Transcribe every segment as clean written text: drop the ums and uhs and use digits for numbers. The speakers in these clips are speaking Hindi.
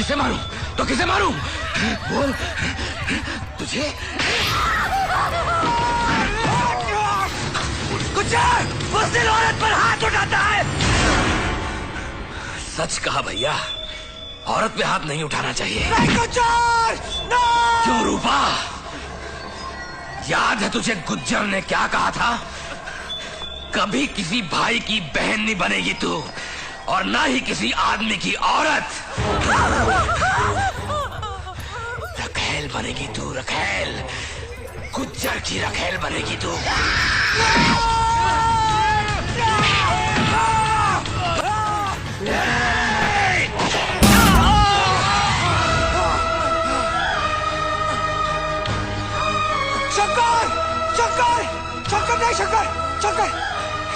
किसे मारूं? तो किसे मारूं? बोल तुझे। गुज्जर बुज़दिल औरत पर हाथ उठाता है। सच कहा भैया, औरत पे हाथ नहीं उठाना चाहिए। नहीं गुज्जर, नहीं। क्यों रूपा, याद है तुझे गुज्जर ने क्या कहा था? कभी किसी भाई की बहन नहीं बनेगी तू, और ना ही किसी आदमी की औरत। रखेल बनेगी तू, रखेल। गुज्जर की रखेल बनेगी तू। शंकर, शंकर, शंकर नहीं, शंकर, शंकर,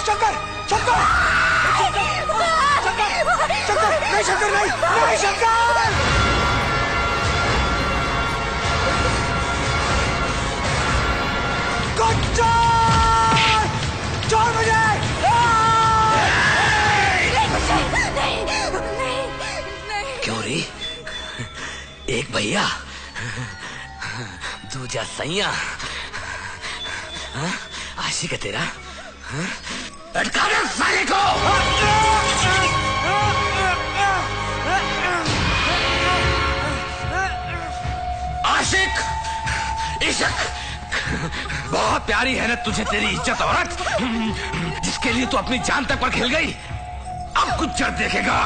शंकर, शंकर, शंकर, शंकर नहीं, शंकर नहीं, नहीं शंकर। गुज्जर, छोड़ मुझे। क्यों री? एक भैया, दूजा सैया। आशिक है तेरा? लटका दे साले को। आशिक, इश्क, बहुत प्यारी है ना तुझे तेरी इज्जत औरत, जिसके लिए तू अपनी जान तक पर खेल गई। अब गुज्जर देखेगा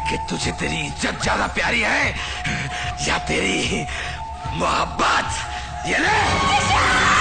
कि तुझे तेरी इज्जत ज्यादा प्यारी है या तेरी मोहब्बत। ये ले।